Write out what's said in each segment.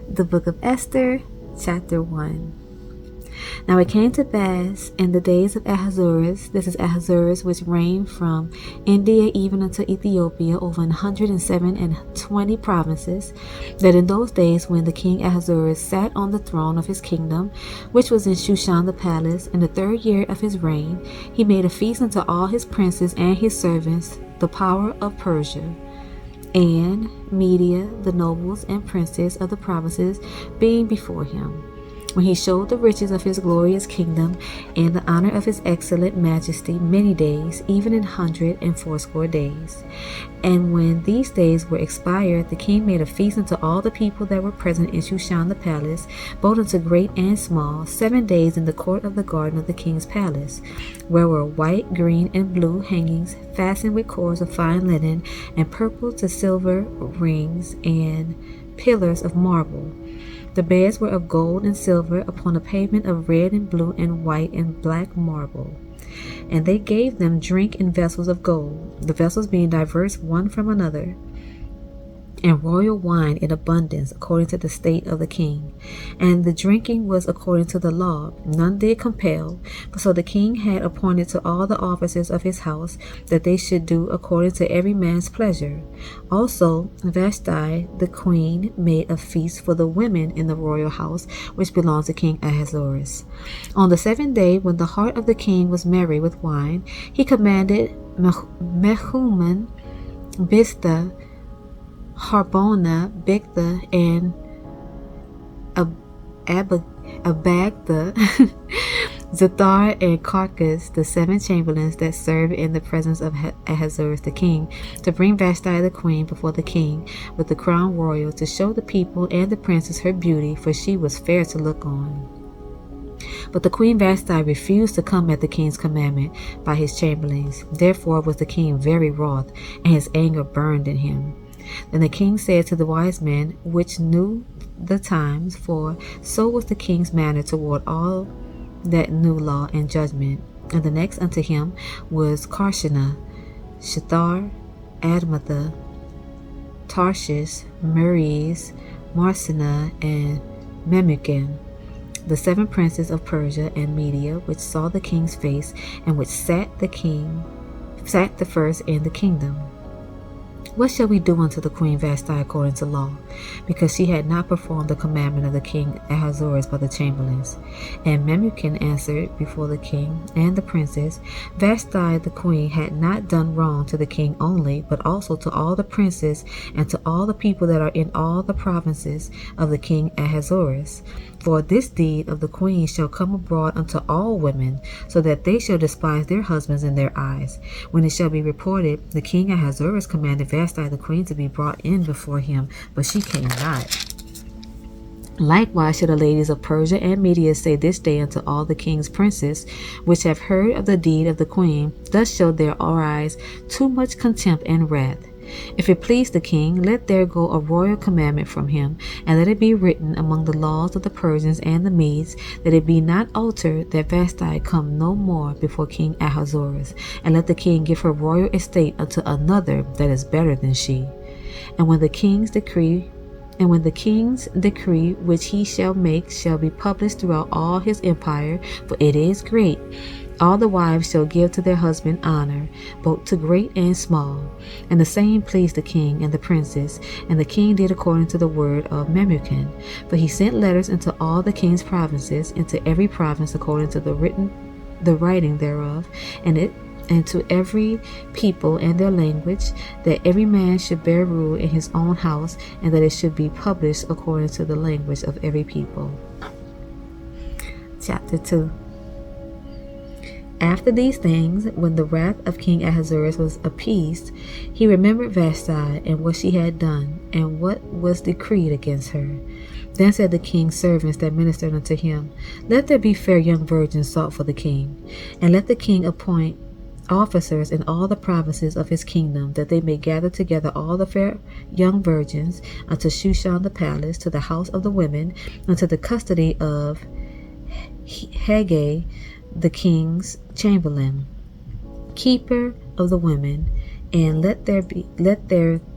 The book of Esther, chapter 1. Now it came to pass in the days of Ahasuerus, this is Ahasuerus, which reigned from India even unto Ethiopia, over 127 provinces, that in those days when the king Ahasuerus sat on the throne of his kingdom, which was in Shushan the palace, in the 3rd year of his reign, he made a feast unto all his princes and his servants, the power of Persia and Media, the nobles and princes of the provinces, being before him. When he showed the riches of his glorious kingdom and the honor of his excellent majesty many days, even 180 days. And when these days were expired, the king made a feast unto all the people that were present in Shushan the palace, both unto great and small, 7 days in the court of the garden of the king's palace, where were white, green, and blue hangings, fastened with cords of fine linen, and purple to silver rings, and pillars of marble. The beds were of gold and silver, upon a pavement of red and blue and white and black marble. And they gave them drink in vessels of gold, the vessels being diverse one from another, and royal wine in abundance, according to the state of the king. And the drinking was according to the law. None did compel. So the king had appointed to all the officers of his house that they should do according to every man's pleasure. Also Vashti the queen made a feast for the women in the royal house, which belonged to King Ahasuerus. On the 7th day, when the heart of the king was merry with wine, he commanded Mehuman, Biztha, Harbona, Bigtha, and Abagtha, Zethar, and Carcas, the 7 chamberlains that served in the presence of Ahasuerus the king, to bring Vashti the queen before the king with the crown royal, to show the people and the princes her beauty, for she was fair to look on. But the queen Vashti refused to come at the king's commandment by his chamberlains. Therefore was the king very wroth, and his anger burned in him. Then the king said to the wise men, which knew the times, for so was the king's manner toward all that knew law and judgment. And the next unto him was Karshena, Shethar, Admatha, Tarshish, Meres, Marsena, and Memucan, the 7 princes of Persia and Media, which saw the king's face, and which sat the first in the kingdom. What shall we do unto the queen Vashti according to law? Because she had not performed the commandment of the king Ahasuerus by the chamberlains. And Memucan answered before the king and the princes, Vashti the queen had not done wrong to the king only, but also to all the princes and to all the people that are in all the provinces of the king Ahasuerus. For this deed of the queen shall come abroad unto all women, so that they shall despise their husbands in their eyes. When it shall be reported, the king Ahasuerus commanded Vashti the queen to be brought in before him, but she came not. Likewise shall the ladies of Persia and Media say this day unto all the king's princes, which have heard of the deed of the queen, thus show their eyes too much contempt and wrath. If it please the king, let there go a royal commandment from him, and let it be written among the laws of the Persians and the Medes, that it be not altered, that Vashti come no more before King Ahasuerus, and let the king give her royal estate unto another that is better than she. And when the king's decree which he shall make shall be published throughout all his empire, for it is great, all the wives shall give to their husband honor, both to great and small. And the same pleased the king and the princes, and the king did according to the word of Memucan. For he sent letters into all the king's provinces, into every province according to the writing thereof, and to every people and their language, that every man should bear rule in his own house, and that it should be published according to the language of every people. Chapter 2. After these things, when the wrath of King Ahasuerus was appeased, he remembered Vashti and what she had done, and what was decreed against her. Then said the king's servants that ministered unto him, Let there be fair young virgins sought for the king, and let the king appoint officers in all the provinces of his kingdom, that they may gather together all the fair young virgins unto Shushan the palace, to the house of the women, unto the custody of Haggai the king's chamberlain, keeper of the women, and let their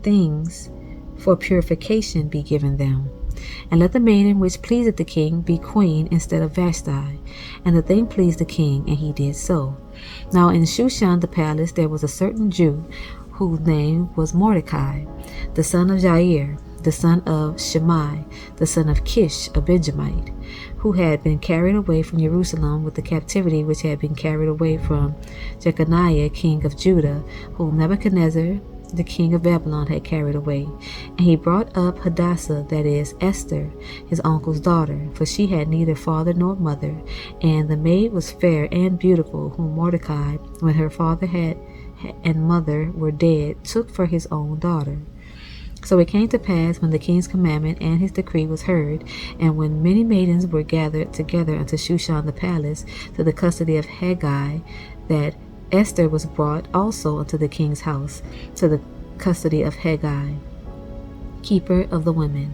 things for purification be given them. And let the maiden which pleaseth the king be queen instead of Vashti. And the thing pleased the king, and he did so. Now in Shushan the palace there was a certain Jew, whose name was Mordecai, the son of Jair, the son of Shimei, the son of Kish, a Benjamite, who had been carried away from Jerusalem with the captivity which had been carried away from Jeconiah, king of Judah, whom Nebuchadnezzar, the king of Babylon, had carried away. And he brought up Hadassah, that is, Esther, his uncle's daughter, for she had neither father nor mother, and the maid was fair and beautiful, whom Mordecai, when her father and mother were dead, took for his own daughter. So it came to pass, when the king's commandment and his decree was heard, and when many maidens were gathered together unto Shushan the palace, to the custody of Haggai, that Esther was brought also unto the king's house, to the custody of Haggai, keeper of the women.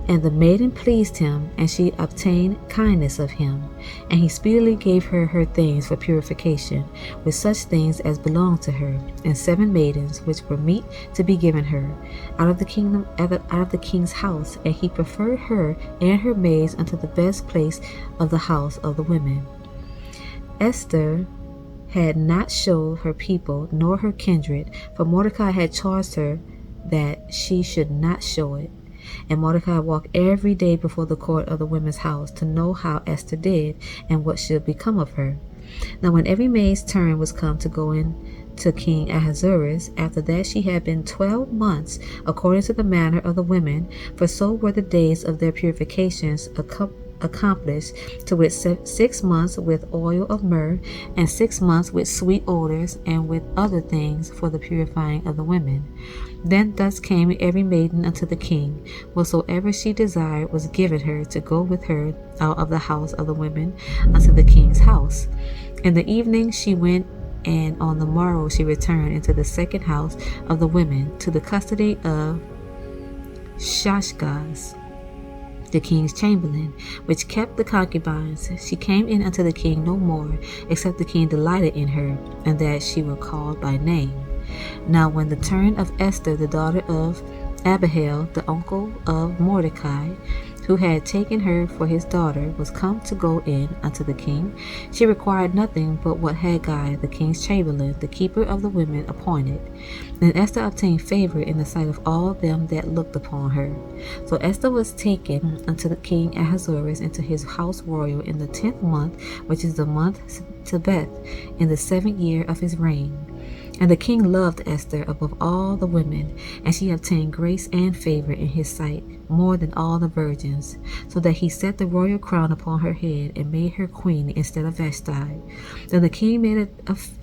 And the maiden pleased him, and she obtained kindness of him. And he speedily gave her her things for purification, with such things as belonged to her, and 7 maidens which were meet to be given her, out of the king's house. And he preferred her and her maids unto the best place of the house of the women. Esther had not showed her people nor her kindred, for Mordecai had charged her that she should not show it. And Mordecai walked every day before the court of the women's house, to know how Esther did, and what should become of her. Now when every maid's turn was come to go in to King Ahasuerus, after that she had been 12 months, according to the manner of the women, for so were the days of their purifications accomplished, to wit 6 months with oil of myrrh, and 6 months with sweet odors, and with other things for the purifying of the women. Then thus came every maiden unto the king, whatsoever she desired was given her, to go with her out of the house of the women unto the king's house. In the evening she went, and on the morrow she returned into the second house of the women, to the custody of Shashgaz, the king's chamberlain, which kept the concubines. She came in unto the king no more, except the king delighted in her, and that she were called by name. Now when the turn of Esther, the daughter of Abihail, the uncle of Mordecai, who had taken her for his daughter, was come to go in unto the king, she required nothing but what Haggai, the king's chamberlain, the keeper of the women, appointed. And Esther obtained favor in the sight of all them that looked upon her. So Esther was taken unto the king Ahasuerus into his house royal in the 10th month, which is the month Tebeth, in the 7th year of his reign. And the king loved Esther above all the women, and she obtained grace and favor in his sight more than all the virgins, so that he set the royal crown upon her head, and made her queen instead of Vashti. Then the king made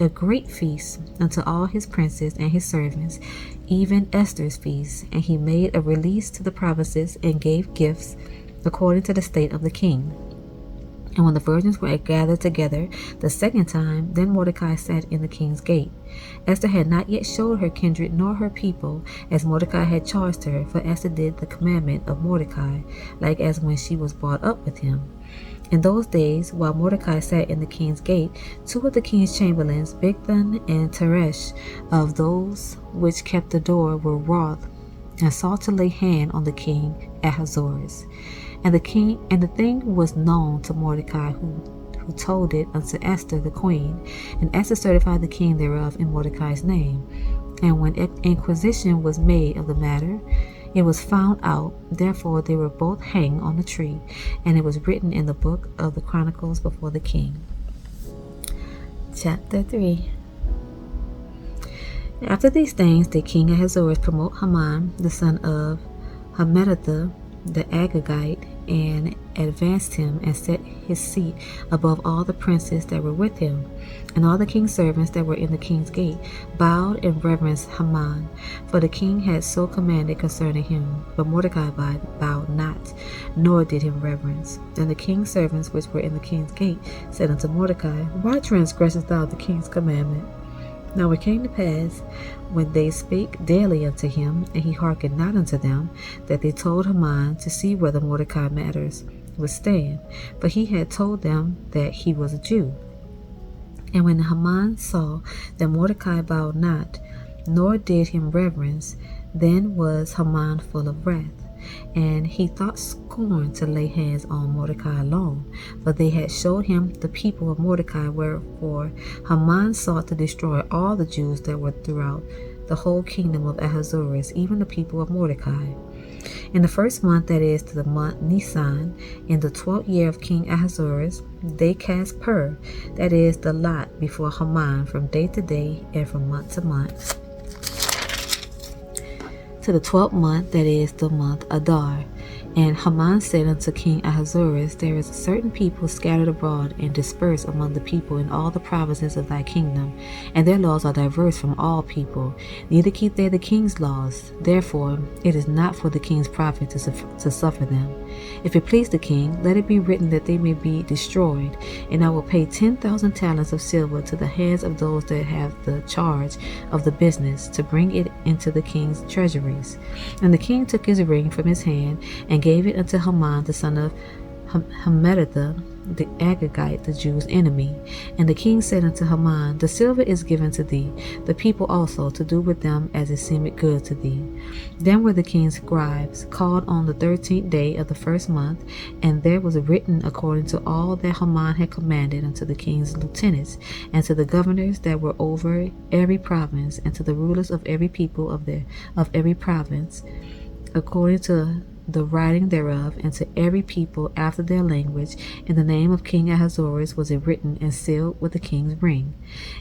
a great feast unto all his princes and his servants, even Esther's feast. And he made a release to the provinces, and gave gifts according to the state of the king. And when the virgins were gathered together the second time, then Mordecai sat in the king's gate. Esther had not yet showed her kindred nor her people, as Mordecai had charged her, for Esther did the commandment of Mordecai, like as when she was brought up with him. In those days, while Mordecai sat in the king's gate, 2 of the king's chamberlains, Bigthan and Teresh, of those which kept the door, were wroth, and sought to lay hand on the king Ahasuerus. And the thing was known to Mordecai, who told it unto Esther the queen. And Esther certified the king thereof in Mordecai's name. And when inquisition was made of the matter, it was found out. Therefore they were both hanged on the tree, and it was written in the book of the Chronicles before the king. Chapter 3. After these things did King Ahasuerus promote Haman, the son of Hammedatha, the Agagite, and advanced him, and set his seat above all the princes that were with him. And all the king's servants that were in the king's gate bowed and reverenced Haman, for the king had so commanded concerning him. But Mordecai bowed not, nor did him reverence. And the king's servants which were in the king's gate said unto Mordecai, Why transgressest thou the king's commandment? Now it came to pass, when they spake daily unto him, and he hearkened not unto them, that they told Haman to see whether Mordecai matters would stand, for he had told them that he was a Jew. And when Haman saw that Mordecai bowed not, nor did him reverence, then was Haman full of wrath. and he thought scorn to lay hands on Mordecai alone, for they had showed him the people of Mordecai. Wherefore Haman sought to destroy all the Jews that were throughout the whole kingdom of Ahasuerus, even the people of Mordecai. In the first month, that is, to the month Nisan, in the 12th year of King Ahasuerus, they cast pur, that is, the lot, before Haman from day to day and from month to month. To the 12th month, that is, the month Adar. And Haman said unto King Ahasuerus, There is a certain people scattered abroad and dispersed among the people in all the provinces of thy kingdom, and their laws are diverse from all people, neither keep they the king's laws. Therefore it is not for the king's profit to suffer them. If it please the king, let it be written that they may be destroyed, and I will pay 10,000 talents of silver to the hands of those that have the charge of the business, to bring it into the king's treasuries. And the king took his ring from his hand, and gave it unto Haman the son of Hammedatha, the Agagite, the Jews' enemy. And the king said unto Haman, The silver is given to thee, the people also, to do with them as it seemeth good to thee. Then were the king's scribes called on the 13th day of the first month, and there was written according to all that Haman had commanded unto the king's lieutenants, and to the governors that were over every province, and to the rulers of every people of every province, according to the writing thereof, and to every people after their language. In the name of King Ahasuerus was it written and sealed with the king's ring.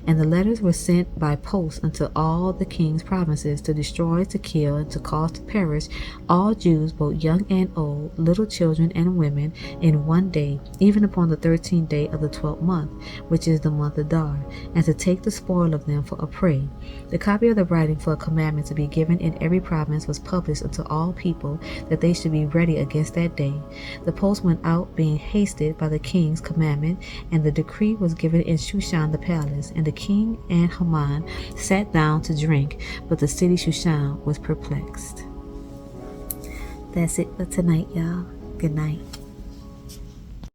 And the letters were sent by post unto all the king's provinces, to destroy, to kill, and to cause to perish all Jews, both young and old, little children and women, in one day, even upon the 13th day of the 12th month, which is the month Adar, and to take the spoil of them for a prey. The copy of the writing for a commandment to be given in every province was published unto all people, that they should be ready against that day. The post went out, being hasted by the king's commandment, and the decree was given in Shushan the palace. And the king and Haman sat down to drink, but the city Shushan was perplexed. That's it for tonight, y'all. Good night.